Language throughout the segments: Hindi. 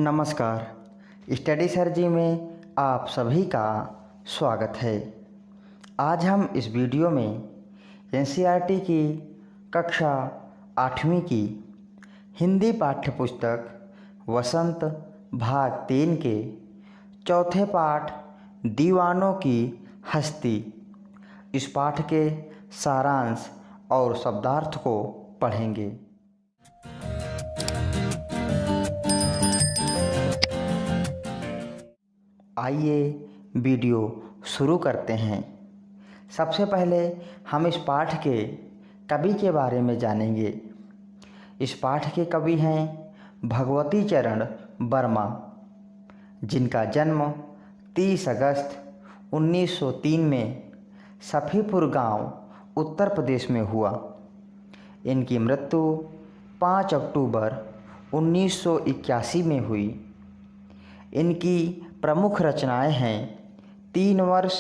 नमस्कार। स्टडी सर्जी में आप सभी का स्वागत है। आज हम इस वीडियो में एनसीईआरटी की कक्षा 8वीं की हिंदी पाठ्यपुस्तक वसंत भाग 3 के चौथे पाठ दीवानों की हस्ती, इस पाठ के सारांश और शब्दार्थ को पढ़ेंगे। आइए वीडियो शुरू करते हैं। सबसे पहले हम इस पाठ के कवि के बारे में जानेंगे। इस पाठ के कवि हैं भगवती चरण वर्मा, जिनका जन्म 30 अगस्त 1903 में सफीपुर गांव उत्तर प्रदेश में हुआ। इनकी मृत्यु 5 अक्टूबर 1981 में हुई। इनकी प्रमुख रचनाएं हैं 3 वर्ष,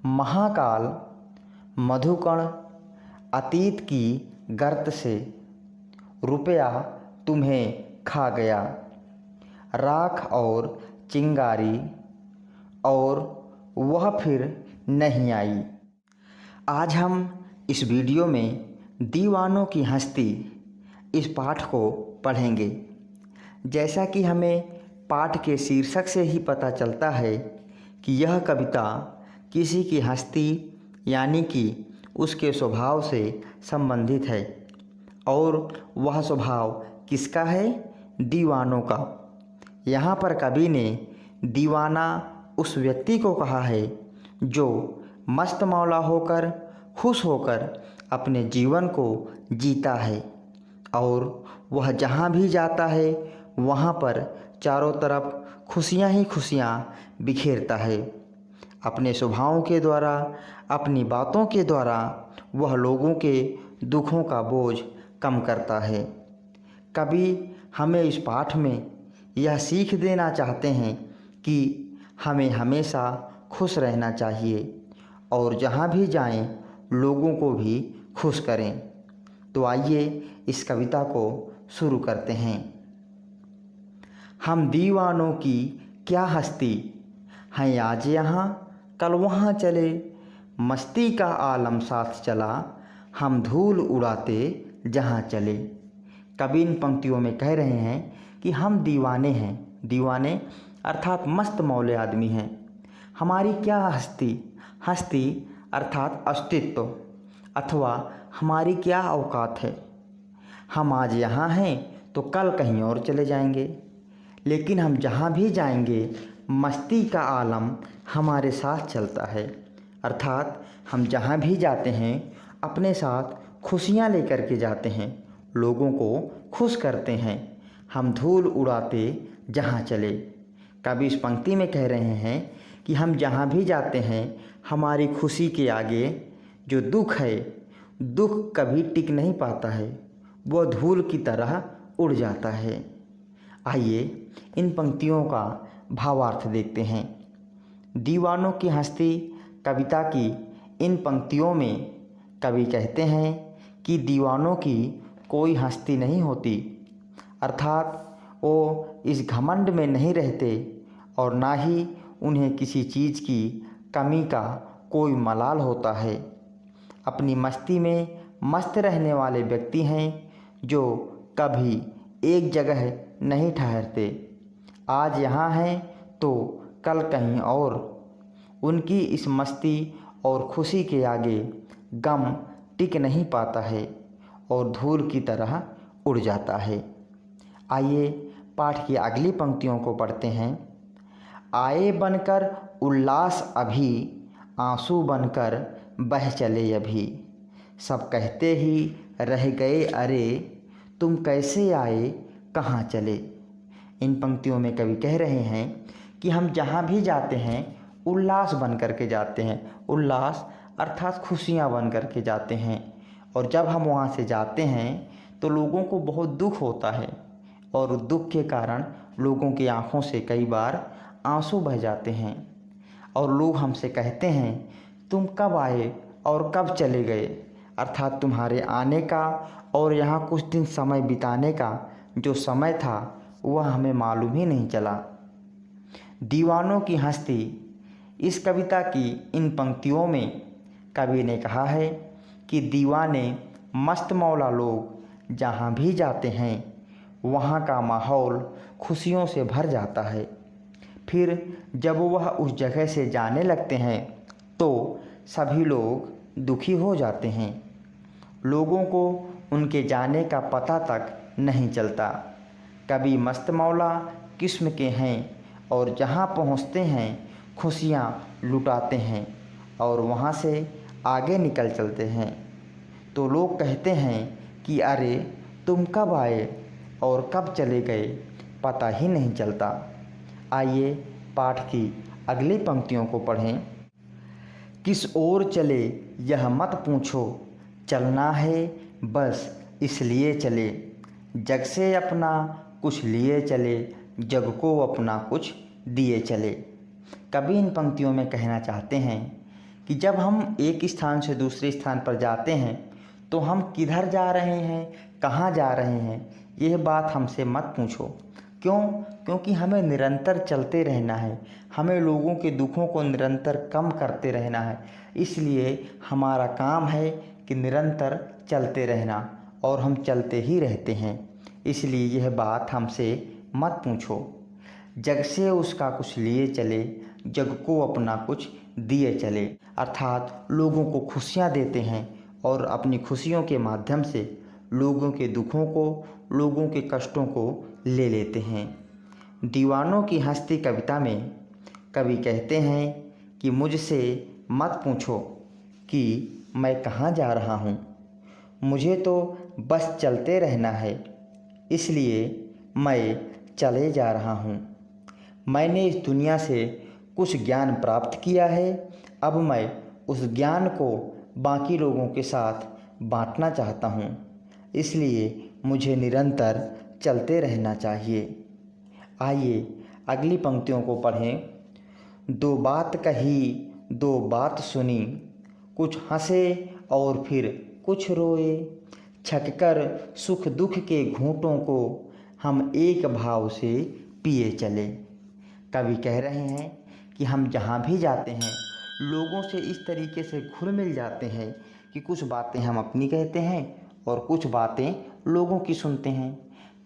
महाकाल, मधुकण, अतीत की गर्त से, रुपया तुम्हें खा गया, राख और चिंगारी और वह फिर नहीं आई। आज हम इस वीडियो में दीवानों की हस्ती इस पाठ को पढ़ेंगे। जैसा कि हमें पाठ के शीर्षक से ही पता चलता है कि यह कविता किसी की हस्ती यानी कि उसके स्वभाव से संबंधित है। और वह स्वभाव किसका है? दीवानों का। यहाँ पर कवि ने दीवाना उस व्यक्ति को कहा है जो मस्त मौला होकर, खुश होकर अपने जीवन को जीता है और वह जहाँ भी जाता है वहाँ पर चारों तरफ खुशियाँ ही खुशियाँ बिखेरता है। अपने स्वभावों के द्वारा, अपनी बातों के द्वारा वह लोगों के दुखों का बोझ कम करता है। कवि हमें इस पाठ में यह सीख देना चाहते हैं कि हमें हमेशा खुश रहना चाहिए और जहाँ भी जाएं लोगों को भी खुश करें। तो आइए इस कविता को शुरू करते हैं। हम दीवानों की क्या हस्ती हैं, आज यहाँ कल वहाँ चले, मस्ती का आलम साथ चला, हम धूल उड़ाते जहाँ चले। कवि इन पंक्तियों में कह रहे हैं कि हम दीवाने हैं। दीवाने अर्थात मस्त मौले आदमी हैं। हमारी क्या हस्ती? हस्ती अर्थात अस्तित्व अथवा हमारी क्या औकात है। हम आज यहाँ हैं तो कल कहीं और चले जाएंगे, लेकिन हम जहाँ भी जाएंगे मस्ती का आलम हमारे साथ चलता है। अर्थात हम जहाँ भी जाते हैं अपने साथ खुशियाँ लेकर के जाते हैं, लोगों को खुश करते हैं। हम धूल उड़ाते जहाँ चले। कवि इस पंक्ति में कह रहे हैं कि हम जहाँ भी जाते हैं हमारी खुशी के आगे जो दुख है, दुख कभी टिक नहीं पाता है, वह धूल की तरह उड़ जाता है। आइए इन पंक्तियों का भावार्थ देखते हैं। दीवानों की हस्ती कविता की इन पंक्तियों में कवि कहते हैं कि दीवानों की कोई हस्ती नहीं होती। अर्थात वो इस घमंड में नहीं रहते और ना ही उन्हें किसी चीज़ की कमी का कोई मलाल होता है। अपनी मस्ती में मस्त रहने वाले व्यक्ति हैं जो कभी एक जगह नहीं ठहरते। आज यहाँ हैं तो कल कहीं और। उनकी इस मस्ती और खुशी के आगे गम टिक नहीं पाता है और धूल की तरह उड़ जाता है। आइए पाठ की अगली पंक्तियों को पढ़ते हैं। आए बनकर उल्लास अभी, आंसू बनकर बह चले अभी, सब कहते ही रह गए अरे, तुम कैसे आए कहाँ चले। इन पंक्तियों में कवि कह रहे हैं कि हम जहाँ भी जाते हैं उल्लास बन कर के जाते हैं। उल्लास अर्थात खुशियाँ बन कर के जाते हैं। और जब हम वहाँ से जाते हैं तो लोगों को बहुत दुख होता है और दुख के कारण लोगों की आँखों से कई बार आंसू बह जाते हैं और लोग हमसे कहते हैं तुम कब आए और कब चले गए। अर्थात तुम्हारे आने का और यहाँ कुछ दिन समय बिताने का जो समय था वह हमें मालूम ही नहीं चला। दीवानों की हस्ती। इस कविता की इन पंक्तियों में कवि ने कहा है कि दीवाने मस्त मौला लोग जहाँ भी जाते हैं वहाँ का माहौल खुशियों से भर जाता है। फिर जब वह उस जगह से जाने लगते हैं तो सभी लोग दुखी हो जाते हैं। लोगों को उनके जाने का पता तक नहीं चलता। कभी मस्त मौला किस्म के हैं और जहाँ पहुँचते हैं खुशियाँ लुटाते हैं और वहाँ से आगे निकल चलते हैं। तो लोग कहते हैं कि अरे तुम कब आए और कब चले गए, पता ही नहीं चलता। आइए पाठ की अगली पंक्तियों को पढ़ें। किस ओर चले यह मत पूछो, चलना है बस इसलिए चले। जग से अपना कुछ लिए चले, जग को अपना कुछ दिए चले। कवि इन पंक्तियों में कहना चाहते हैं कि जब हम एक स्थान से दूसरे स्थान पर जाते हैं तो हम किधर जा रहे हैं, कहाँ जा रहे हैं, यह बात हमसे मत पूछो। क्यों? क्योंकि हमें निरंतर चलते रहना है, हमें लोगों के दुखों को निरंतर कम करते रहना है। इसलिए हमारा काम है कि निरंतर चलते रहना और हम चलते ही रहते हैं। इसलिए यह बात हमसे मत पूछो। जग से उसका कुछ लिए चले, जग को अपना कुछ दिए चले। अर्थात लोगों को खुशियाँ देते हैं और अपनी खुशियों के माध्यम से लोगों के दुखों को, लोगों के कष्टों को ले लेते हैं। दीवानों की हस्ती कविता में कवि कहते हैं कि मुझसे मत पूछो कि मैं कहाँ जा रहा हूँ, मुझे तो बस चलते रहना है, इसलिए मैं चले जा रहा हूँ। मैंने इस दुनिया से कुछ ज्ञान प्राप्त किया है, अब मैं उस ज्ञान को बाकी लोगों के साथ बांटना चाहता हूँ, इसलिए मुझे निरंतर चलते रहना चाहिए। आइए अगली पंक्तियों को पढ़ें। दो बात कही दो बात सुनी, कुछ हंसे और फिर कुछ रोए। छककर सुख दुख के घूंटों को हम एक भाव से पिए चले। कवि कह रहे हैं कि हम जहाँ भी जाते हैं लोगों से इस तरीके से घुल मिल जाते हैं कि कुछ बातें हम अपनी कहते हैं और कुछ बातें लोगों की सुनते हैं।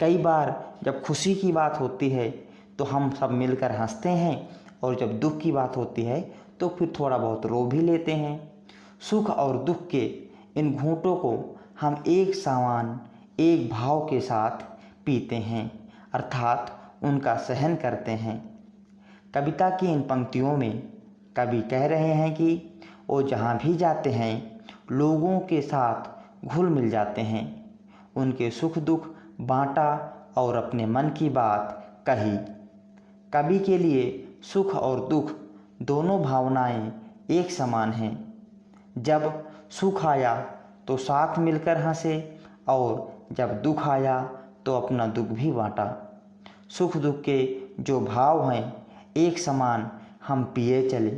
कई बार जब खुशी की बात होती है तो हम सब मिलकर हंसते हैं और जब दुख की बात होती है तो फिर थोड़ा बहुत रो भी लेते हैं। सुख और दुख के इन घूंटों को हम एक समान, एक भाव के साथ पीते हैं, अर्थात उनका सहन करते हैं। कविता की इन पंक्तियों में कवि कह रहे हैं कि वो जहाँ भी जाते हैं लोगों के साथ घुल मिल जाते हैं, उनके सुख दुख बांटा और अपने मन की बात कही। कवि के लिए सुख और दुख दोनों भावनाएं एक समान हैं। जब सुख आया तो साथ मिलकर हंसे और जब दुख आया तो अपना दुख भी बांटा। सुख दुख के जो भाव हैं एक समान हम पिए चले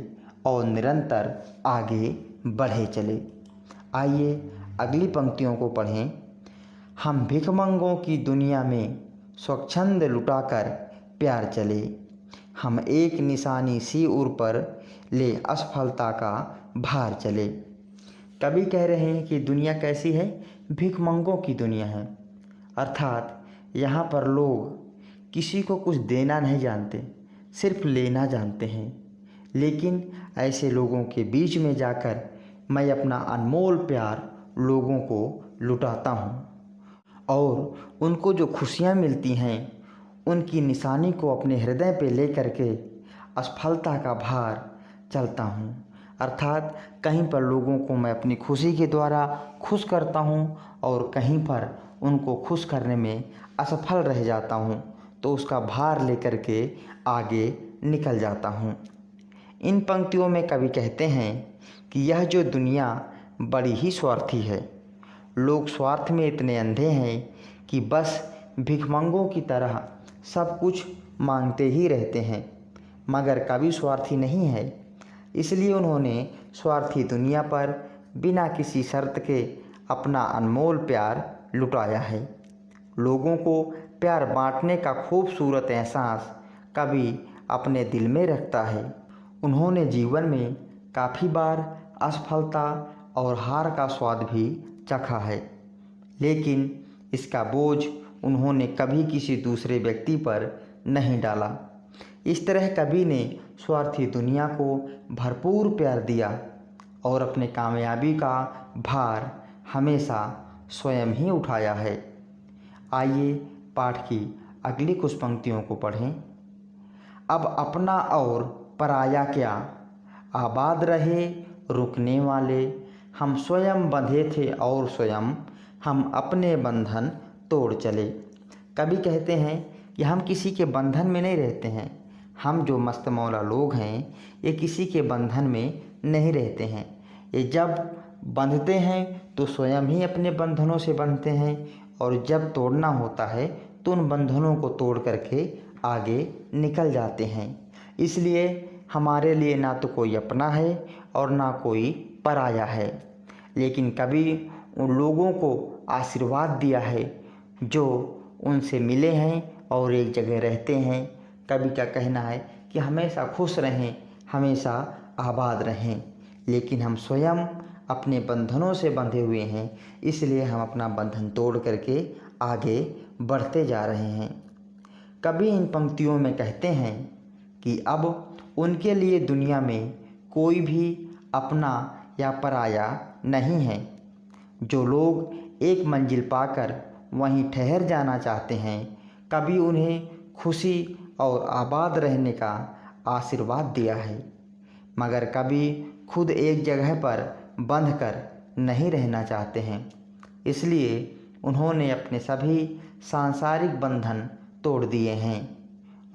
और निरंतर आगे बढ़े चले। आइए अगली पंक्तियों को पढ़ें। हम भिखमंगों की दुनिया में स्वच्छंद लुटाकर प्यार चले। हम एक निशानी सी उर पर ले असफलता का भार चले। कवि कह रहे हैं कि दुनिया कैसी है? भिखमंगों की दुनिया है, अर्थात यहाँ पर लोग किसी को कुछ देना नहीं जानते, सिर्फ लेना जानते हैं। लेकिन ऐसे लोगों के बीच में जाकर मैं अपना अनमोल प्यार लोगों को लुटाता हूँ और उनको जो खुशियाँ मिलती हैं उनकी निशानी को अपने हृदय पे ले करके असफलता का भार चलता हूँ। अर्थात कहीं पर लोगों को मैं अपनी खुशी के द्वारा खुश करता हूँ और कहीं पर उनको खुश करने में असफल रह जाता हूँ, तो उसका भार लेकर के आगे निकल जाता हूँ। इन पंक्तियों में कवि कहते हैं कि यह जो दुनिया बड़ी ही स्वार्थी है। लोग स्वार्थ में इतने अंधे हैं कि बस भिखमंगों की तरह सब कुछ मांगते ही रहते हैं, मगर कवि स्वार्थी नहीं है। इसलिए उन्होंने स्वार्थी दुनिया पर बिना किसी शर्त के अपना अनमोल प्यार लुटाया है। लोगों को प्यार बांटने का खूबसूरत एहसास कभी अपने दिल में रखता है। उन्होंने जीवन में काफ़ी बार असफलता और हार का स्वाद भी चखा है, लेकिन इसका बोझ उन्होंने कभी किसी दूसरे व्यक्ति पर नहीं डाला। इस तरह कवि ने स्वार्थी दुनिया को भरपूर प्यार दिया और अपने कामयाबी का भार हमेशा स्वयं ही उठाया है। आइए पाठ की अगली कुछ पंक्तियों को पढ़ें। अब अपना और पराया क्या, आबाद रहे रुकने वाले, हम स्वयं बंधे थे और स्वयं हम अपने बंधन तोड़ चले। कवि कहते हैं कि हम किसी के बंधन में नहीं रहते हैं। हम जो मस्त मौला लोग हैं ये किसी के बंधन में नहीं रहते हैं। ये जब बंधते हैं तो स्वयं ही अपने बंधनों से बंधते हैं और जब तोड़ना होता है तो उन बंधनों को तोड़ करके आगे निकल जाते हैं। इसलिए हमारे लिए ना तो कोई अपना है और ना कोई पराया है, लेकिन कभी उन लोगों को आशीर्वाद दिया है जो उनसे मिले हैं और एक जगह रहते हैं। कवि का कहना है कि हमेशा खुश रहें, हमेशा आबाद रहें, लेकिन हम स्वयं अपने बंधनों से बंधे हुए हैं, इसलिए हम अपना बंधन तोड़ करके आगे बढ़ते जा रहे हैं। कवि इन पंक्तियों में कहते हैं कि अब उनके लिए दुनिया में कोई भी अपना या पराया नहीं है। जो लोग एक मंजिल पाकर वहीं ठहर जाना चाहते हैं, कभी उन्हें खुशी और आबाद रहने का आशीर्वाद दिया है, मगर कभी खुद एक जगह पर बंध कर नहीं रहना चाहते हैं। इसलिए उन्होंने अपने सभी सांसारिक बंधन तोड़ दिए हैं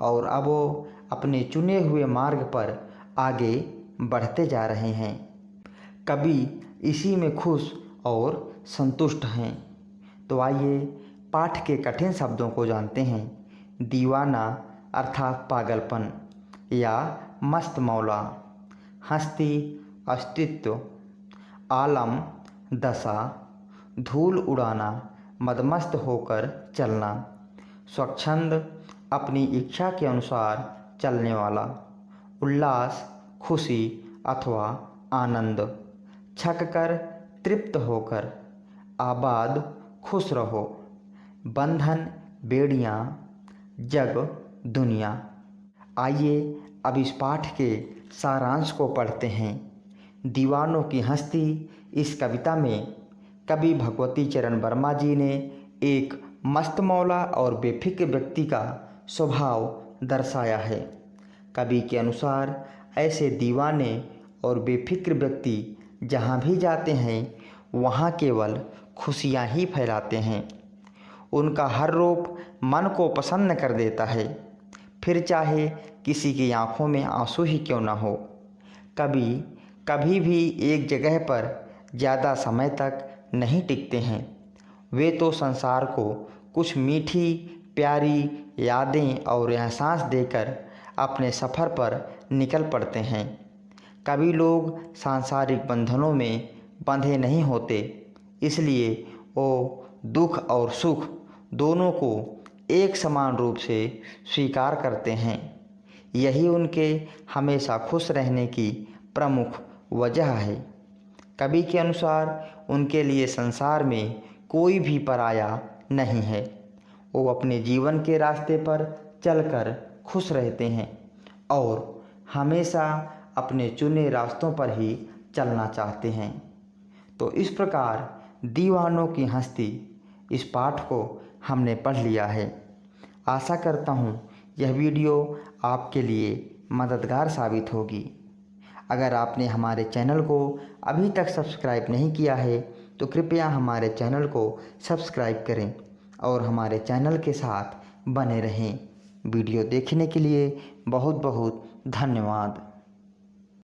और अब वो अपने चुने हुए मार्ग पर आगे बढ़ते जा रहे हैं। कभी इसी में खुश और संतुष्ट हैं। तो आइए पाठ के कठिन शब्दों को जानते हैं। दीवाना अर्थात पागलपन या मस्त मौला, हस्ती अस्तित्व, आलम दशा, धूल उड़ाना मदमस्त होकर चलना, स्वच्छंद अपनी इच्छा के अनुसार चलने वाला, उल्लास खुशी अथवा आनंद, छक कर तृप्त होकर, आबाद खुश रहो, बंधन बेड़ियाँ, जग दुनिया। आइए अब इस पाठ के सारांश को पढ़ते हैं। दीवानों की हस्ती इस कविता में कवि भगवती चरण वर्मा जी ने एक मस्त मौला और बेफिक्र व्यक्ति का स्वभाव दर्शाया है। कवि के अनुसार ऐसे दीवाने और बेफिक्र व्यक्ति जहाँ भी जाते हैं वहाँ केवल खुशियाँ ही फैलाते हैं। उनका हर रूप मन को प्रसन्न कर देता है, फिर चाहे किसी की आंखों में आंसू ही क्यों ना हो। कभी भी एक जगह पर ज़्यादा समय तक नहीं टिकते हैं। वे तो संसार को कुछ मीठी प्यारी यादें और एहसास देकर अपने सफ़र पर निकल पड़ते हैं। कभी लोग सांसारिक बंधनों में बंधे नहीं होते, इसलिए वो दुख और सुख दोनों को एक समान रूप से स्वीकार करते हैं। यही उनके हमेशा खुश रहने की प्रमुख वजह है। कवि के अनुसार उनके लिए संसार में कोई भी पराया नहीं है। वो अपने जीवन के रास्ते पर चलकर खुश रहते हैं और हमेशा अपने चुने रास्तों पर ही चलना चाहते हैं। तो इस प्रकार दीवानों की हस्ती इस पाठ को हमने पढ़ लिया है। आशा करता हूँ यह वीडियो आपके लिए मददगार साबित होगी। अगर आपने हमारे चैनल को अभी तक सब्सक्राइब नहीं किया है तो कृपया हमारे चैनल को सब्सक्राइब करें और हमारे चैनल के साथ बने रहें। वीडियो देखने के लिए बहुत बहुत धन्यवाद।